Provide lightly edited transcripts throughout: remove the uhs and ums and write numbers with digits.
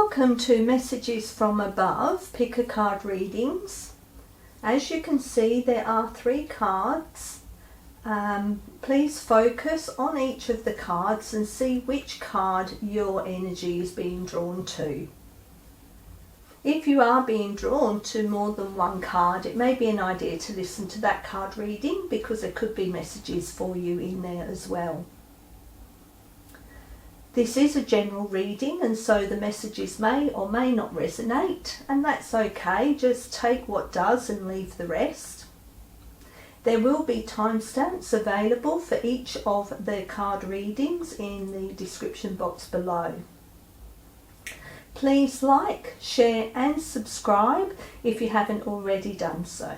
Welcome to Messages from Above, Pick a Card readings. As you can see, there are 3 cards. Please focus on each of the cards and see which card your energy is being drawn to. If you are being drawn to more than one card, it may be an idea to listen to that card reading because there could be messages for you in there as well. This is a general reading, and so the messages may or may not resonate, and that's okay. Just take what does and leave the rest. There will be timestamps available for each of the card readings in the description box below. Please like, share and subscribe if you haven't already done so.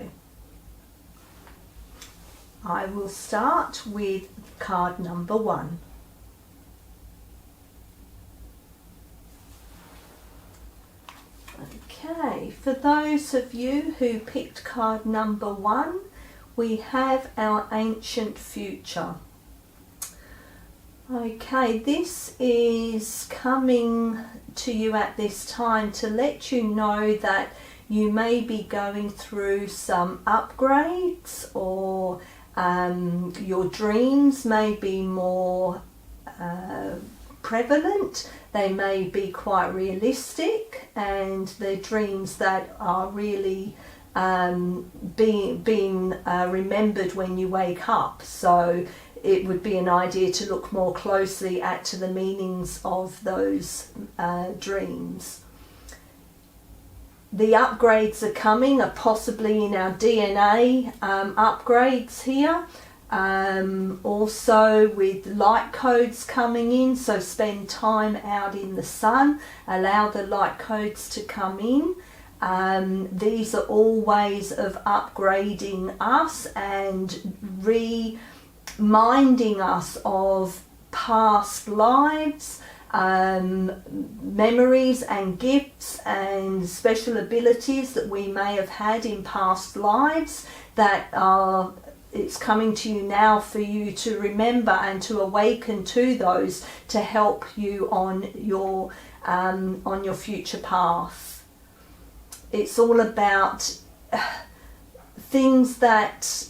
I will start with card number 1. Okay, for those of you who picked card number 1, we have our ancient future. Okay, this is coming to you at this time to let you know that you may be going through some upgrades, or your dreams may be more prevalent. They may be quite realistic, and they're dreams that are really being remembered when you wake up. So it would be an idea to look more closely to the meanings of those dreams. The upgrades are coming, are possibly in our DNA upgrades here. Also with light codes coming in, so spend time out in the sun, allow the light codes to come in. These are all ways of upgrading us and reminding us of past lives, memories and gifts and special abilities that we may have had in past lives that are it's coming to you now for you to remember and to awaken to those to help you on your future path. It's all about things that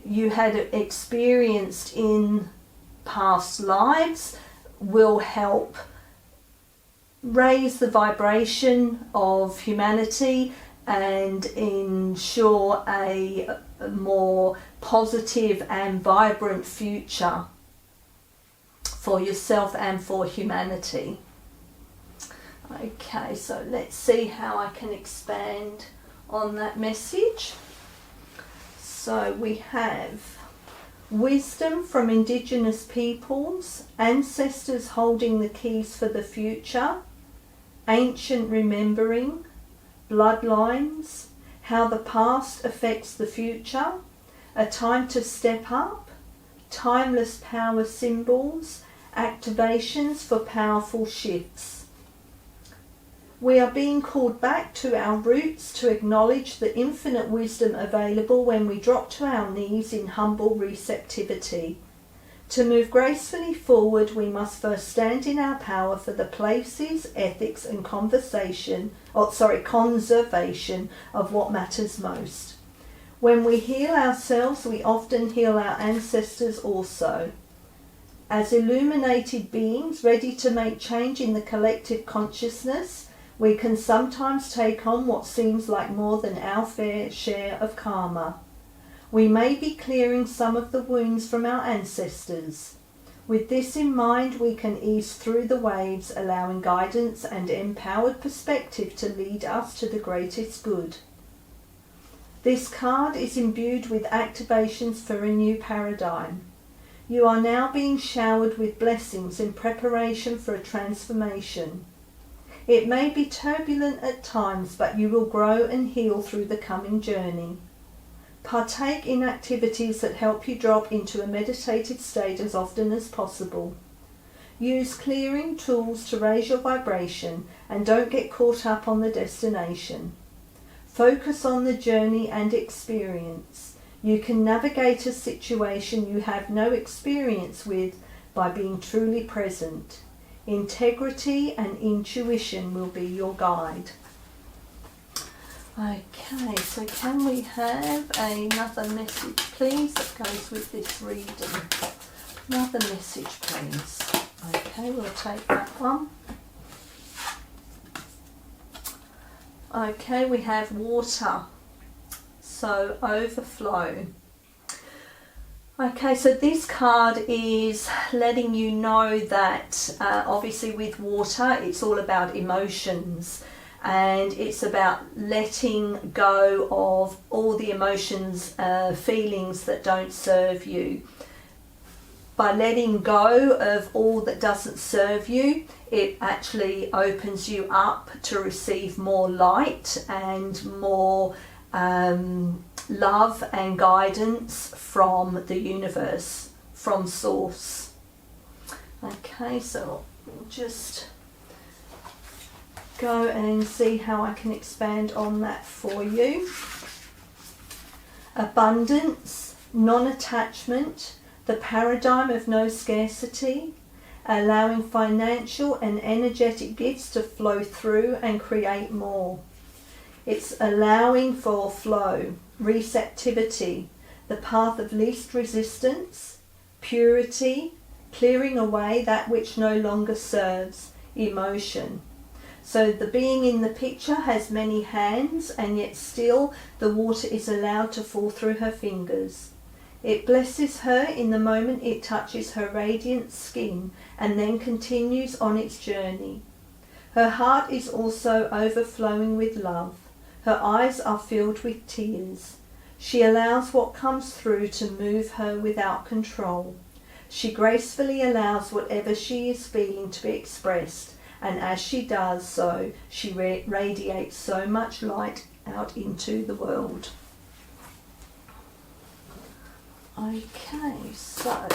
you had experienced in past lives will help raise the vibration of humanity and ensure a more positive and vibrant future for yourself and for humanity. Okay, so let's see how I can expand on that message. So we have wisdom from Indigenous peoples, ancestors holding the keys for the future, ancient remembering, bloodlines, how the past affects the future, a time to step up, timeless power symbols, activations for powerful shifts. We are being called back to our roots to acknowledge the infinite wisdom available when we drop to our knees in humble receptivity. To move gracefully forward, we must first stand in our power for the places, ethics and conservation of what matters most. When we heal ourselves, we often heal our ancestors also. As illuminated beings ready to make change in the collective consciousness, we can sometimes take on what seems like more than our fair share of karma. We may be clearing some of the wounds from our ancestors. With this in mind, we can ease through the waves, allowing guidance and empowered perspective to lead us to the greatest good. This card is imbued with activations for a new paradigm. You are now being showered with blessings in preparation for a transformation. It may be turbulent at times, but you will grow and heal through the coming journey. Partake in activities that help you drop into a meditative state as often as possible. Use clearing tools to raise your vibration and don't get caught up on the destination. Focus on the journey and experience. You can navigate a situation you have no experience with by being truly present. Integrity and intuition will be your guide. Okay, so can we have another message, please, that goes with this reading? Another message, please. Okay, we'll take that one. Okay, we have water, so overflow. Okay, so this card is letting you know that obviously with water it's all about emotions, and it's about letting go of all the emotions, feelings that don't serve you. By letting go of all that doesn't serve you, it actually opens you up to receive more light and more love and guidance from the universe, from source. Okay, so we'll just go and see how I can expand on that for you. Abundance, non-attachment, the paradigm of no scarcity, allowing financial and energetic gifts to flow through and create more. It's allowing for flow, receptivity, the path of least resistance, purity, clearing away that which no longer serves, emotion. So the being in the picture has many hands, and yet still the water is allowed to fall through her fingers. It blesses her in the moment it touches her radiant skin and then continues on its journey. Her heart is also overflowing with love. Her eyes are filled with tears. She allows what comes through to move her without control. She gracefully allows whatever she is feeling to be expressed, and as she does so, she radiates so much light out into the world. Okay, so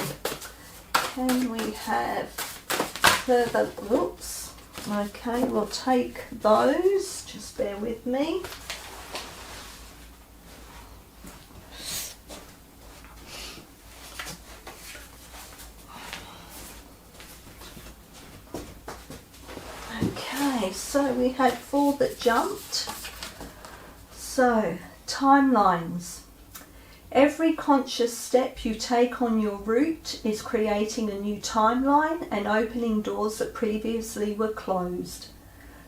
can we have further, oops, okay, we'll take those, just bear with me. Okay, so we had 4 that jumped. So, timelines. Every conscious step you take on your route is creating a new timeline and opening doors that previously were closed.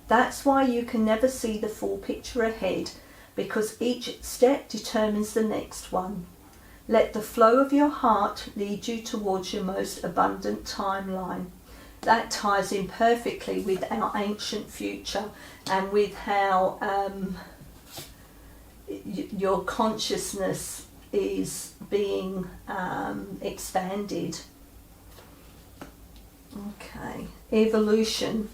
That's why you can never see the full picture ahead, because each step determines the next one. Let the flow of your heart lead you towards your most abundant timeline. That ties in perfectly with our ancient future and with how your consciousness is being expanded. Okay, evolution.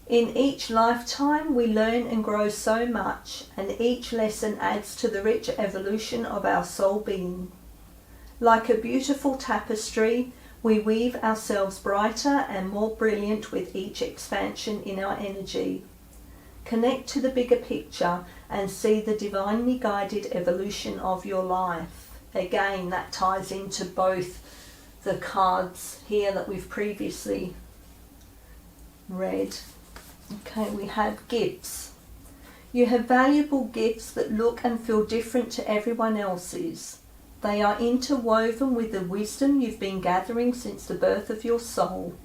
In each lifetime we learn and grow so much, and each lesson adds to the rich evolution of our soul being. Like a beautiful tapestry, we weave ourselves brighter and more brilliant with each expansion in our energy. Connect to the bigger picture and see the divinely guided evolution of your life. Again, that ties into both the cards here that we've previously read. Okay, we have gifts. You have valuable gifts that look and feel different to everyone else's. They are interwoven with the wisdom you've been gathering since the birth of your soul.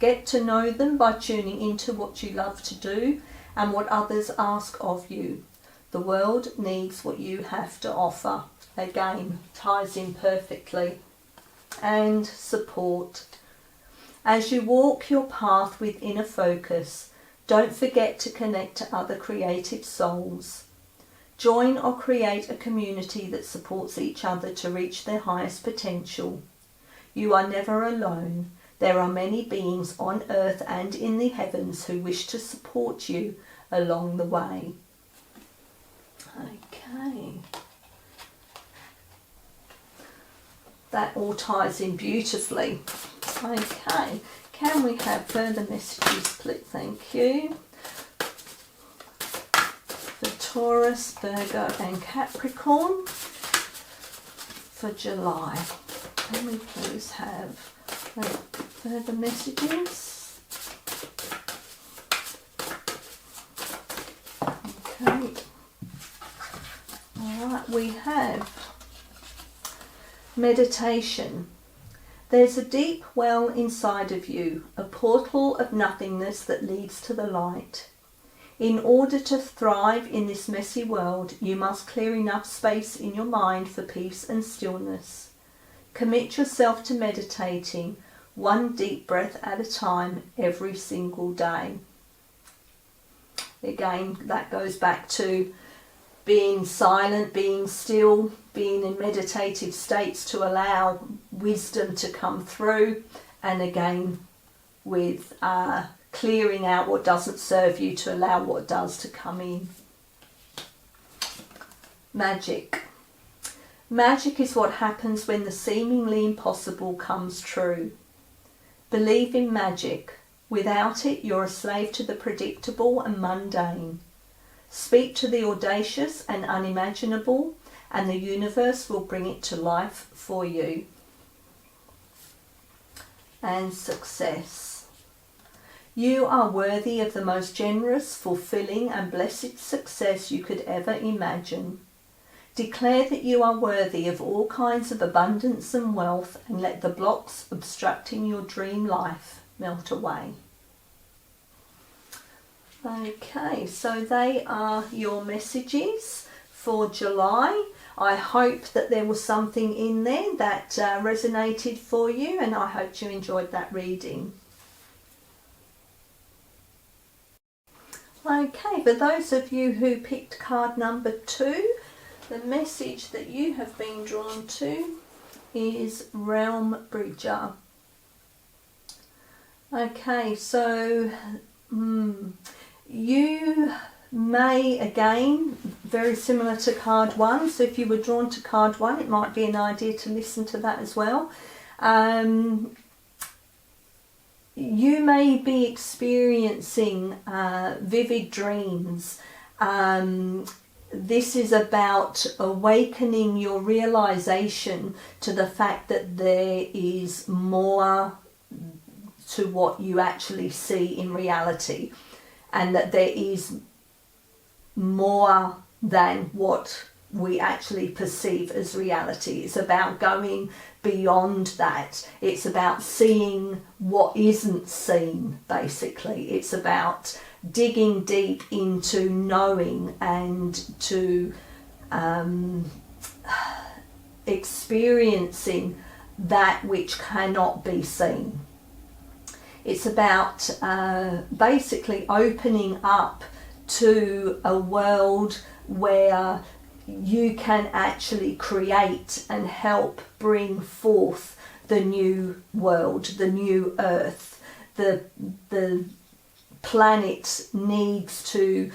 Get to know them by tuning into what you love to do and what others ask of you. The world needs what you have to offer. Again, ties in perfectly. And support. As you walk your path with inner focus, don't forget to connect to other creative souls. Join or create a community that supports each other to reach their highest potential. You are never alone. There are many beings on earth and in the heavens who wish to support you along the way. Okay. That all ties in beautifully. Okay. Can we have further messages, please? Thank you. For Taurus, Virgo and Capricorn for July. Can we please have further messages. Okay. Alright, we have meditation. There's a deep well inside of you, a portal of nothingness that leads to the light. In order to thrive in this messy world, you must clear enough space in your mind for peace and stillness. Commit yourself to meditating, one deep breath at a time, every single day. Again, that goes back to being silent, being still, being in meditative states to allow wisdom to come through, and again with clearing out what doesn't serve you to allow what does to come in. Magic. Magic is what happens when the seemingly impossible comes true. Believe in magic. Without it, you're a slave to the predictable and mundane. Speak to the audacious and unimaginable, and the universe will bring it to life for you. And success. You are worthy of the most generous, fulfilling, and blessed success you could ever imagine. Declare that you are worthy of all kinds of abundance and wealth, and let the blocks obstructing your dream life melt away. Okay, so they are your messages for July. I hope that there was something in there that resonated for you, and I hope you enjoyed that reading. Okay, for those of you who picked card number 2, the message that you have been drawn to is Realm Bridger. Okay, so you may, again, very similar to card 1, so if you were drawn to card 1, it might be an idea to listen to that as well. You may be experiencing vivid dreams. This is about awakening your realization to the fact that there is more to what you actually see in reality, and that there is more than what we actually perceive as reality. It's about going beyond that. It's about seeing what isn't seen, basically. It's about digging deep into knowing and to experiencing that which cannot be seen. It's about basically opening up to a world where you can actually create and help bring forth the new world, the new earth. The planet needs to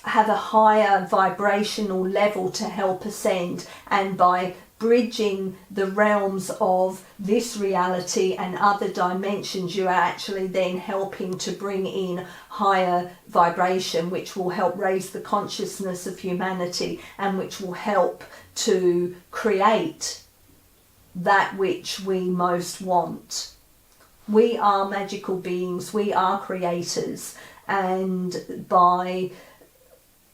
have a higher vibrational level to help ascend, and by bridging the realms of this reality and other dimensions, you are actually then helping to bring in higher vibration, which will help raise the consciousness of humanity, and which will help to create that which we most want. We are magical beings, we are creators, and by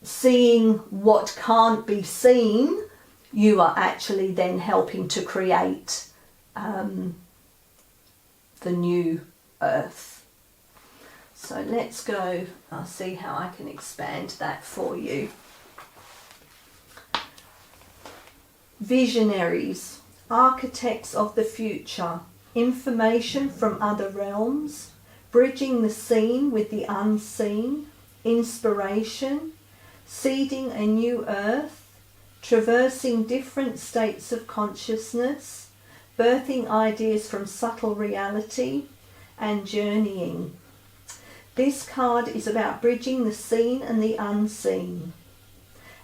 seeing what can't be seen, you are actually then helping to create the new earth. So let's go, I'll see how I can expand that for you. Visionaries, architects of the future, information from other realms, bridging the seen with the unseen, inspiration, seeding a new earth, traversing different states of consciousness, birthing ideas from subtle reality, and journeying. This card is about bridging the seen and the unseen.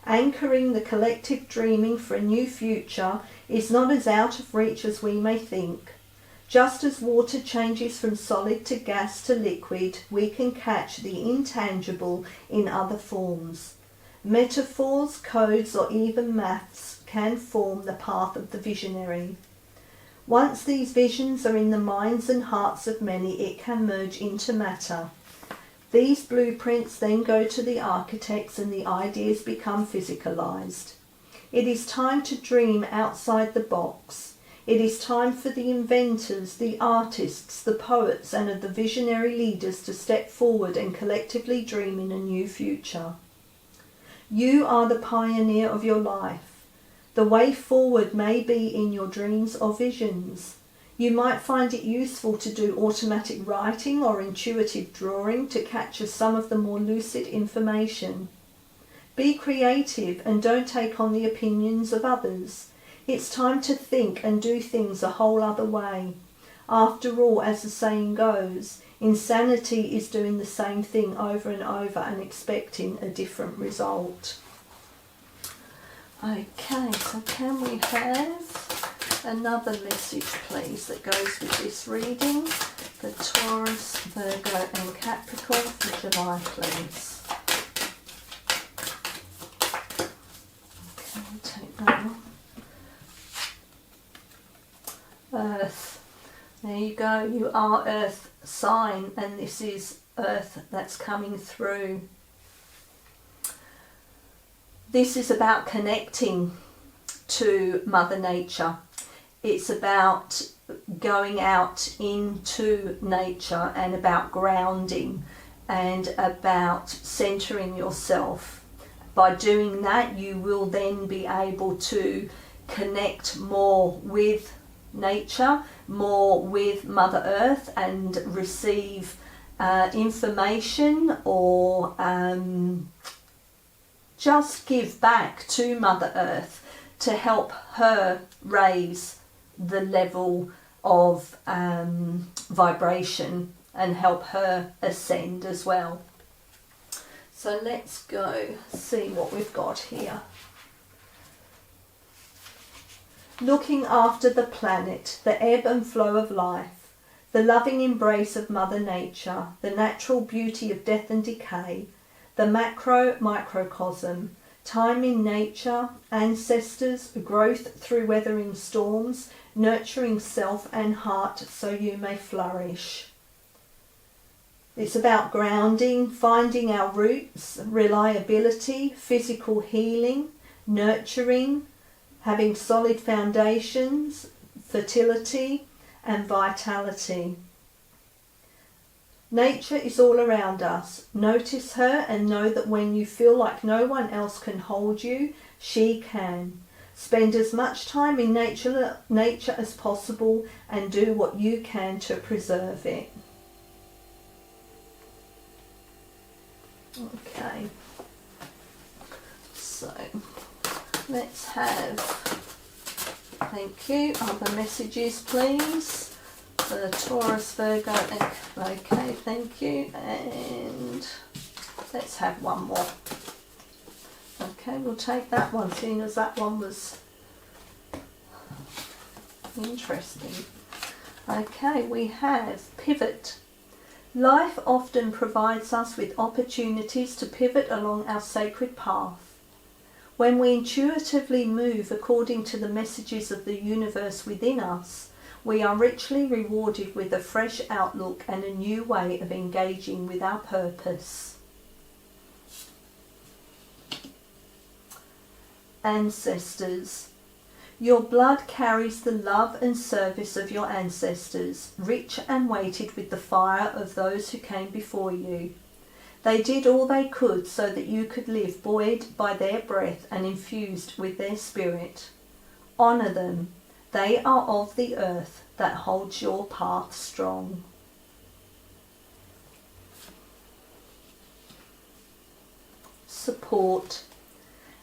Anchoring the collective dreaming for a new future is not as out of reach as we may think. Just as water changes from solid to gas to liquid, we can catch the intangible in other forms. Metaphors, codes, or even maths can form the path of the visionary. Once these visions are in the minds and hearts of many, it can merge into matter. These blueprints then go to the architects and the ideas become physicalized. It is time to dream outside the box. It is time for the inventors, the artists, the poets, and the visionary leaders to step forward and collectively dream in a new future. You are the pioneer of your life. The way forward may be in your dreams or visions. You might find it useful to do automatic writing or intuitive drawing to capture some of the more lucid information. Be creative and don't take on the opinions of others. It's time to think and do things a whole other way. After all, as the saying goes, insanity is doing the same thing over and over and expecting a different result. Okay, so can we have another message, please, that goes with this reading for Taurus, Virgo and Capricorn for July, please. Okay, take that one. Earth. There you go, you are Earth sign, and this is Earth that's coming through. This is about connecting to Mother Nature. It's about going out into nature and about grounding and about centering yourself. By doing that, you will then be able to connect more with nature, more with Mother Earth, and receive information or just give back to Mother Earth to help her raise the level of vibration and help her ascend as well. So let's go see what we've got here. Looking after the planet, the ebb and flow of life, the loving embrace of Mother Nature, the natural beauty of death and decay, the macro-microcosm, time in nature, ancestors, growth through weathering storms, nurturing self and heart so you may flourish. It's about grounding, finding our roots, reliability, physical healing, nurturing, having solid foundations, fertility and vitality. Nature is all around us. Notice her and know that when you feel like no one else can hold you, she can. Spend as much time in nature as possible and do what you can to preserve it. Okay, so let's have, thank you, other messages please. For Taurus, Virgo, and okay, thank you, and let's have one more. Okay, we'll take that one, seeing as that one was interesting. Okay, we have pivot. Life often provides us with opportunities to pivot along our sacred path. When we intuitively move according to the messages of the universe within us, we are richly rewarded with a fresh outlook and a new way of engaging with our purpose. Ancestors. Your blood carries the love and service of your ancestors, rich and weighted with the fire of those who came before you. They did all they could so that you could live buoyed by their breath and infused with their spirit. Honour them. They are of the earth that holds your path strong. Support.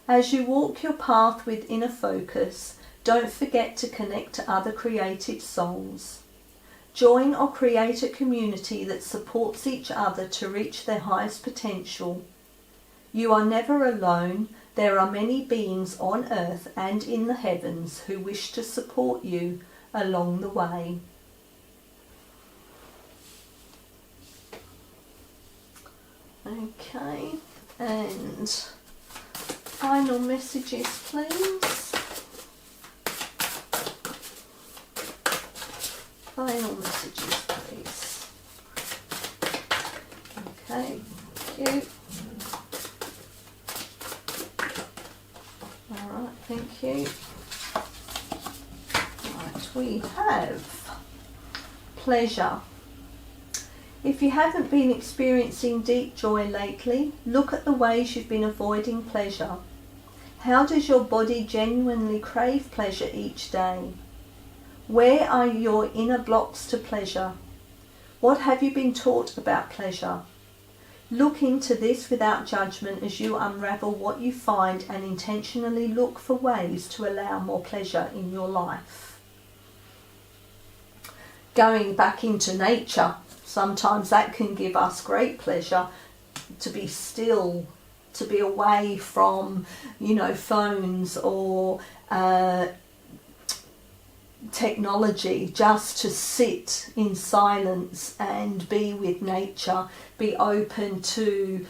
As you walk your path with inner focus, don't forget to connect to other creative souls. Join or create a community that supports each other to reach their highest potential. You are never alone. There are many beings on earth and in the heavens who wish to support you along the way. Okay, and final messages please. Final messages, please. Okay, thank you. Alright, thank you. Right, we have pleasure. If you haven't been experiencing deep joy lately, look at the ways you've been avoiding pleasure. How does your body genuinely crave pleasure each day? Where are your inner blocks to pleasure? What have you been taught about pleasure? Look into this without judgment as you unravel what you find and intentionally look for ways to allow more pleasure in your life. Going back into nature, sometimes that can give us great pleasure, to be still, to be away from, phones or technology, just to sit in silence and be with nature, be open to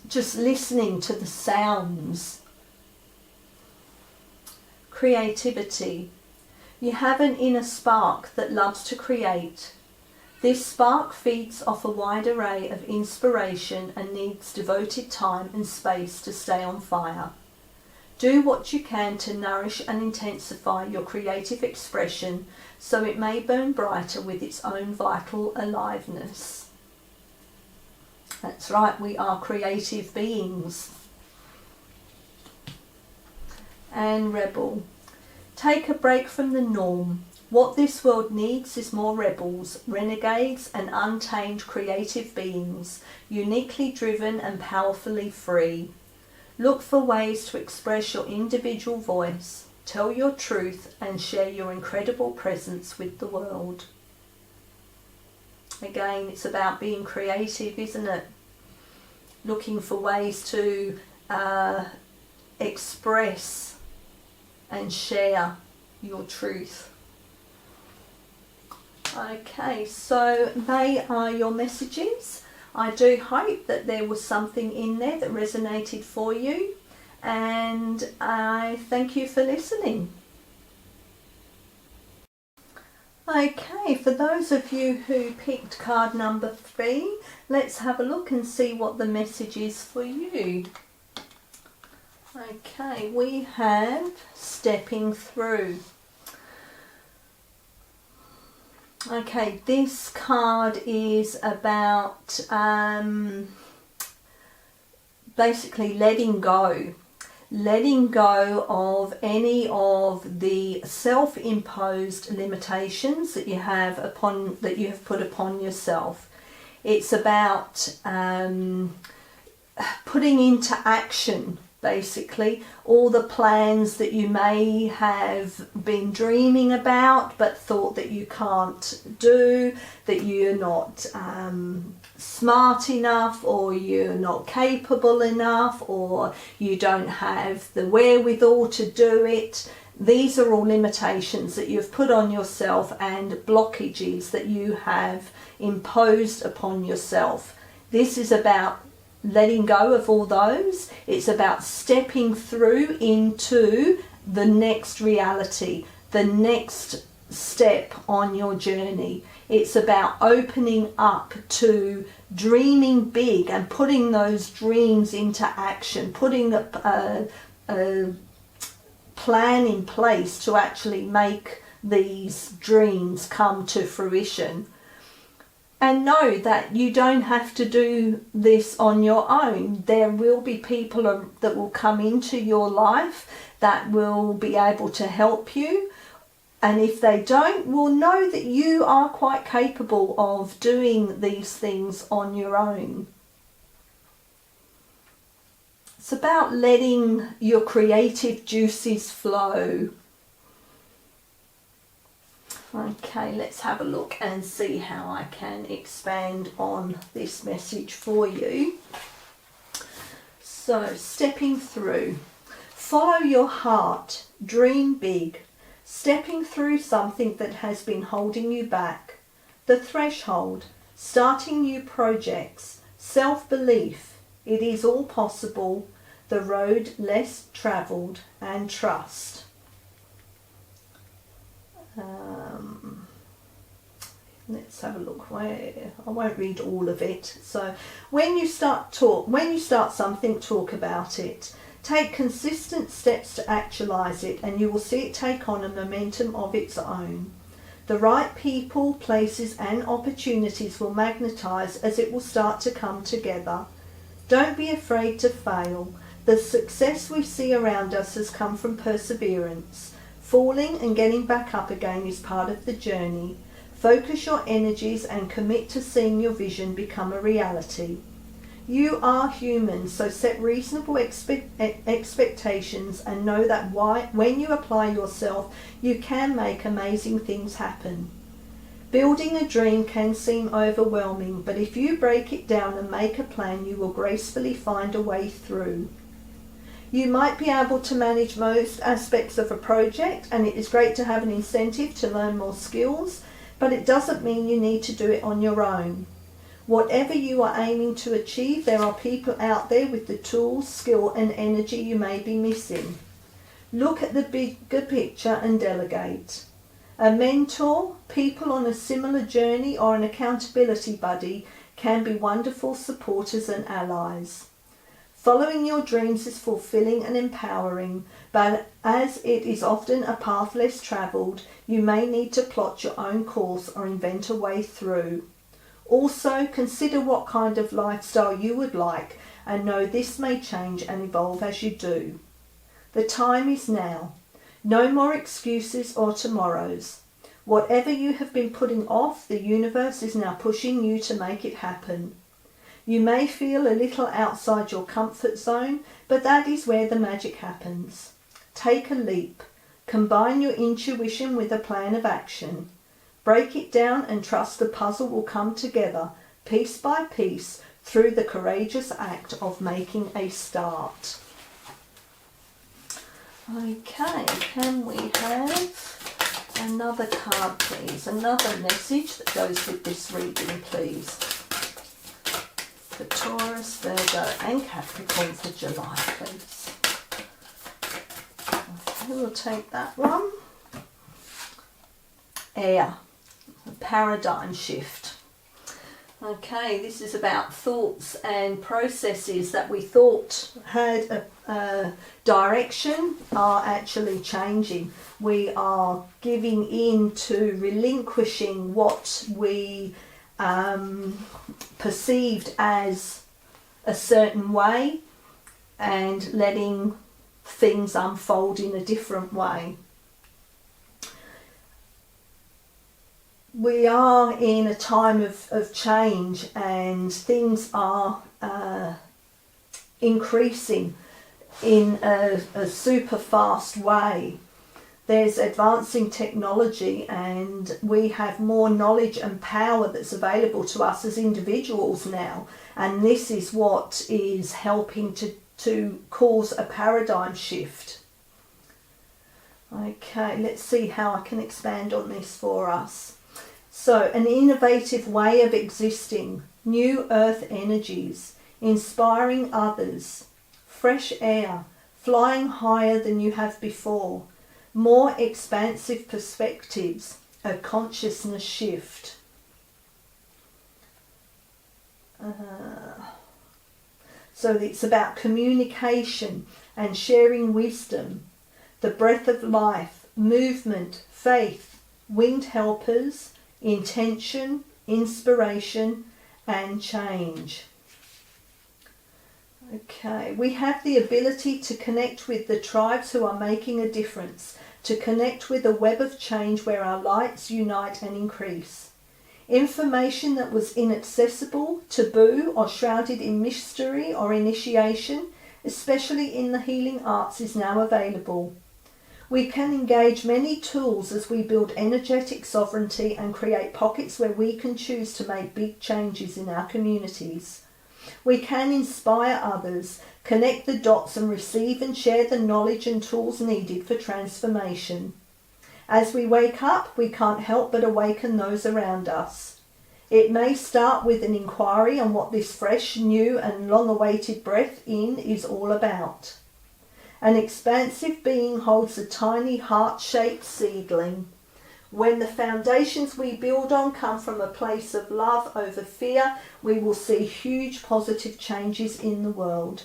just listening to the sounds. Creativity. You have an inner spark that loves to create. This spark feeds off a wide array of inspiration and needs devoted time and space to stay on fire. Do what you can to nourish and intensify your creative expression so it may burn brighter with its own vital aliveness. That's right, we are creative beings. And rebel. Take a break from the norm. What this world needs is more rebels, renegades and untamed creative beings, uniquely driven and powerfully free. Look for ways to express your individual voice, tell your truth and share your incredible presence with the world. Again, it's about being creative, isn't it? Looking for ways to express and share your truth. Okay, so they are your messages. I do hope that there was something in there that resonated for you, and I thank you for listening. Okay, for those of you who picked card number 3, let's have a look and see what the message is for you. Okay, we have stepping through. Okay, this card is about basically letting go of any of the self-imposed limitations that you have put upon yourself. It's about putting into action basically all the plans that you may have been dreaming about but thought that you can't do, that you're not smart enough, or you're not capable enough, or you don't have the wherewithal to do it. These are all limitations that you've put on yourself and blockages that you have imposed upon yourself. This is about letting go of all those. It's about stepping through into the next reality, the next step on your journey. It's about opening up to dreaming big and putting those dreams into action, putting a plan in place to actually make these dreams come to fruition. And know that you don't have to do this on your own. There will be people that will come into your life that will be able to help you. And if they don't, will know that you are quite capable of doing these things on your own. It's about letting your creative juices flow. Okay, let's have a look and see how I can expand on this message for you. So, stepping through. Follow your heart. Dream big. Stepping through something that has been holding you back. The threshold. Starting new projects. Self-belief. It is all possible. The road less travelled. And trust. Let's have a look where. I won't read all of it. So when you start something, talk about it. Take consistent steps to actualize it, and you will see it take on a momentum of its own. The right people, places and opportunities will magnetize as it will start to come together. Don't be afraid to fail. The success we see around us has come from perseverance. Falling and getting back up again is part of the journey. Focus your energies and commit to seeing your vision become a reality. You are human, so set reasonable expectations and know that when you apply yourself, you can make amazing things happen. Building a dream can seem overwhelming, but if you break it down and make a plan, you will gracefully find a way through. You might be able to manage most aspects of a project, and it is great to have an incentive to learn more skills, but it doesn't mean you need to do it on your own. Whatever you are aiming to achieve, there are people out there with the tools, skill and energy you may be missing. Look at the bigger picture and delegate. A mentor, people on a similar journey or an accountability buddy can be wonderful supporters and allies. Following your dreams is fulfilling and empowering, but as it is often a path less travelled, you may need to plot your own course or invent a way through. Also, consider what kind of lifestyle you would like and know this may change and evolve as you do. The time is now. No more excuses or tomorrows. Whatever you have been putting off, the universe is now pushing you to make it happen. You may feel a little outside your comfort zone, but that is where the magic happens. Take a leap. Combine your intuition with a plan of action. Break it down and trust the puzzle will come together, piece by piece, through the courageous act of making a start. Okay, can we have another card, please? Another message that goes with this reading, please. For Taurus, Virgo and Capricorn for July, please. Okay, we'll take that one. Air. A paradigm shift. Okay, this is about thoughts and processes that we thought had a direction are actually changing. We are giving in to relinquishing what we perceived as a certain way and letting things unfold in a different way. We are in a time of change, and things are increasing in a super fast way. There's advancing technology, and we have more knowledge and power that's available to us as individuals now, and this is what is helping to cause a paradigm shift. Okay, let's see how I can expand on this for us. So, an innovative way of existing, new earth energies, inspiring others, fresh air, flying higher than you have before, more expansive perspectives, a consciousness shift. So it's about communication and sharing wisdom, the breath of life, movement, faith, winged helpers, intention, inspiration and change. Okay, we have the ability to connect with the tribes who are making a difference, to connect with a web of change where our lights unite and increase. Information that was inaccessible, taboo or shrouded in mystery or initiation, especially in the healing arts, is now available. We can engage many tools as we build energetic sovereignty and create pockets where we can choose to make big changes in our communities. We can inspire others, connect the dots and receive and share the knowledge and tools needed for transformation. As we wake up, we can't help but awaken those around us. It may start with an inquiry on what this fresh, new and long-awaited breath in is all about. An expansive being holds a tiny heart-shaped seedling. When the foundations we build on come from a place of love over fear, we will see huge positive changes in the world.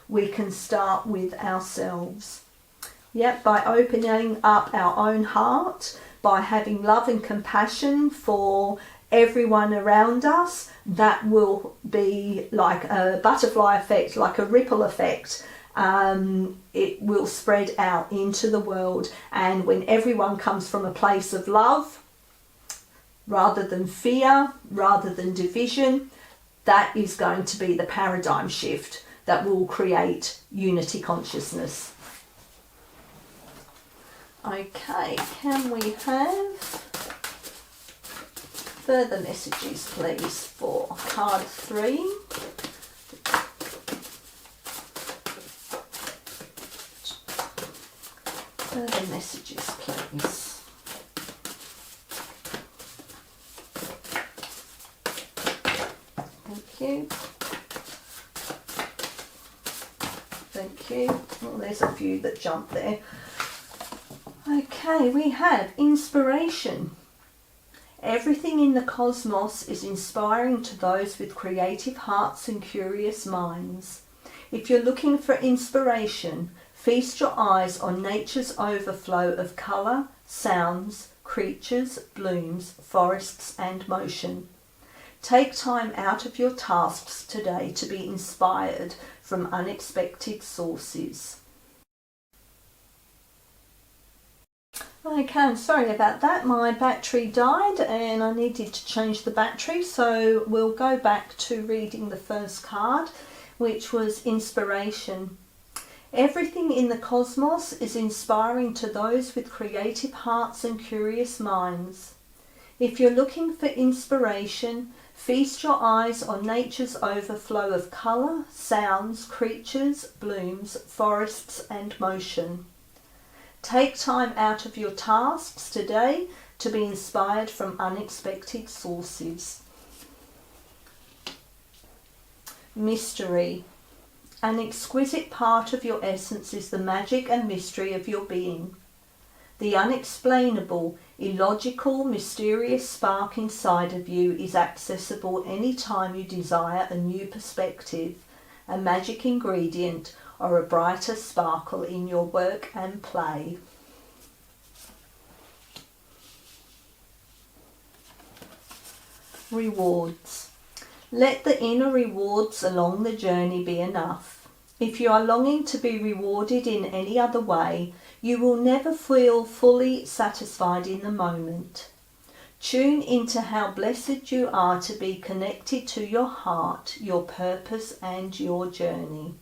We can start with ourselves. Yep, by opening up our own heart, by having love and compassion for everyone around us, that will be like a butterfly effect, like a ripple effect. It will spread out into the world, and when everyone comes from a place of love rather than fear, rather than division, that is going to be the paradigm shift that will create unity consciousness. Okay, can we have further messages please for card 3? Further messages please. Thank you. Thank you. Well, there's a few that jumped there. Okay, we have inspiration. Everything in the cosmos is inspiring to those with creative hearts and curious minds. If you're looking for inspiration, feast your eyes on nature's overflow of colour, sounds, creatures, blooms, forests and motion. Take time out of your tasks today to be inspired from unexpected sources. Okay, I'm sorry about that. My battery died and I needed to change the battery, so we'll go back to reading the first card, which was inspiration. Everything in the cosmos is inspiring to those with creative hearts and curious minds. If you're looking for inspiration, feast your eyes on nature's overflow of colour, sounds, creatures, blooms, forests and motion. Take time out of your tasks today to be inspired from unexpected sources. Mystery. An exquisite part of your essence is the magic and mystery of your being. The unexplainable, illogical, mysterious spark inside of you is accessible any time you desire a new perspective, a magic ingredient, or a brighter sparkle in your work and play. Rewards. Let the inner rewards along the journey be enough. If you are longing to be rewarded in any other way, you will never feel fully satisfied in the moment. Tune into how blessed you are to be connected to your heart, your purpose and your journey.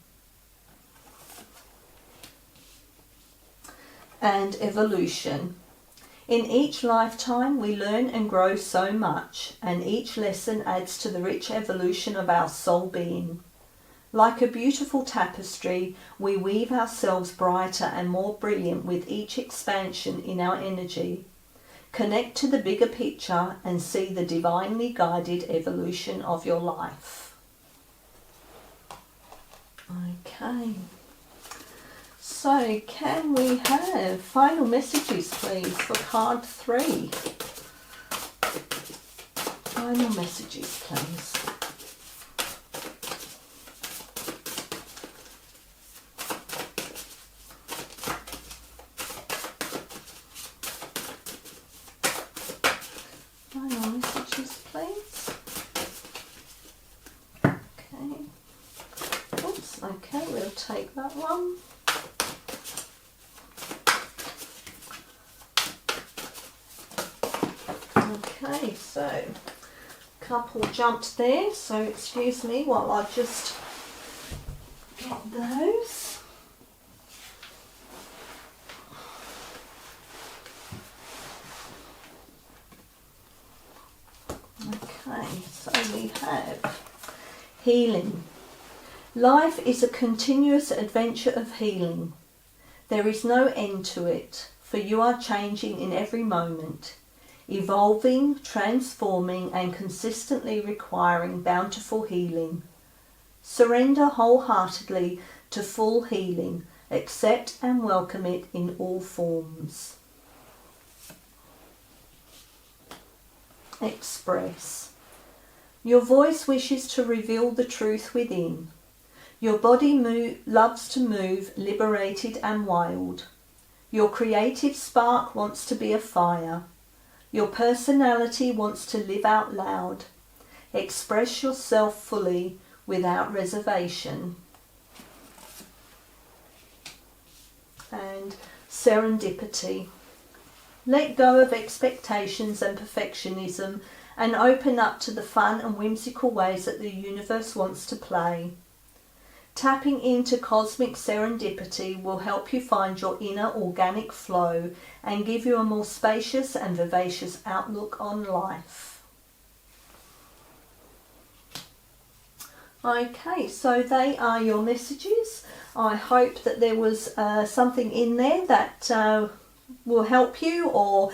And evolution. In each lifetime we learn and grow so much, and each lesson adds to the rich evolution of our soul being. Like a beautiful tapestry, we weave ourselves brighter and more brilliant with each expansion in our energy. Connect to the bigger picture and see the divinely guided evolution of your life. Okay. So, can we have final messages, please, for card 3? Final messages, please. Final messages, please. Okay. Oops, okay, we'll take that one. Okay, so a couple jumped there, so excuse me while I just get those. Okay, so we have healing. Life is a continuous adventure of healing. There is no end to it, for you are changing in every moment, evolving, transforming and consistently requiring bountiful healing. Surrender wholeheartedly to full healing. Accept and welcome it in all forms. Express. Your voice wishes to reveal the truth within. Your body loves to move, liberated and wild. Your creative spark wants to be a fire. Your personality wants to live out loud. Express yourself fully without reservation. And serendipity. Let go of expectations and perfectionism and open up to the fun and whimsical ways that the universe wants to play. Tapping into cosmic serendipity will help you find your inner organic flow and give you a more spacious and vivacious outlook on life. Okay, so they are your messages. I hope that there was something in there that will help you or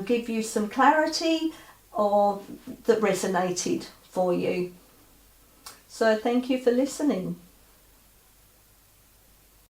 give you some clarity or that resonated for you. So thank you for listening.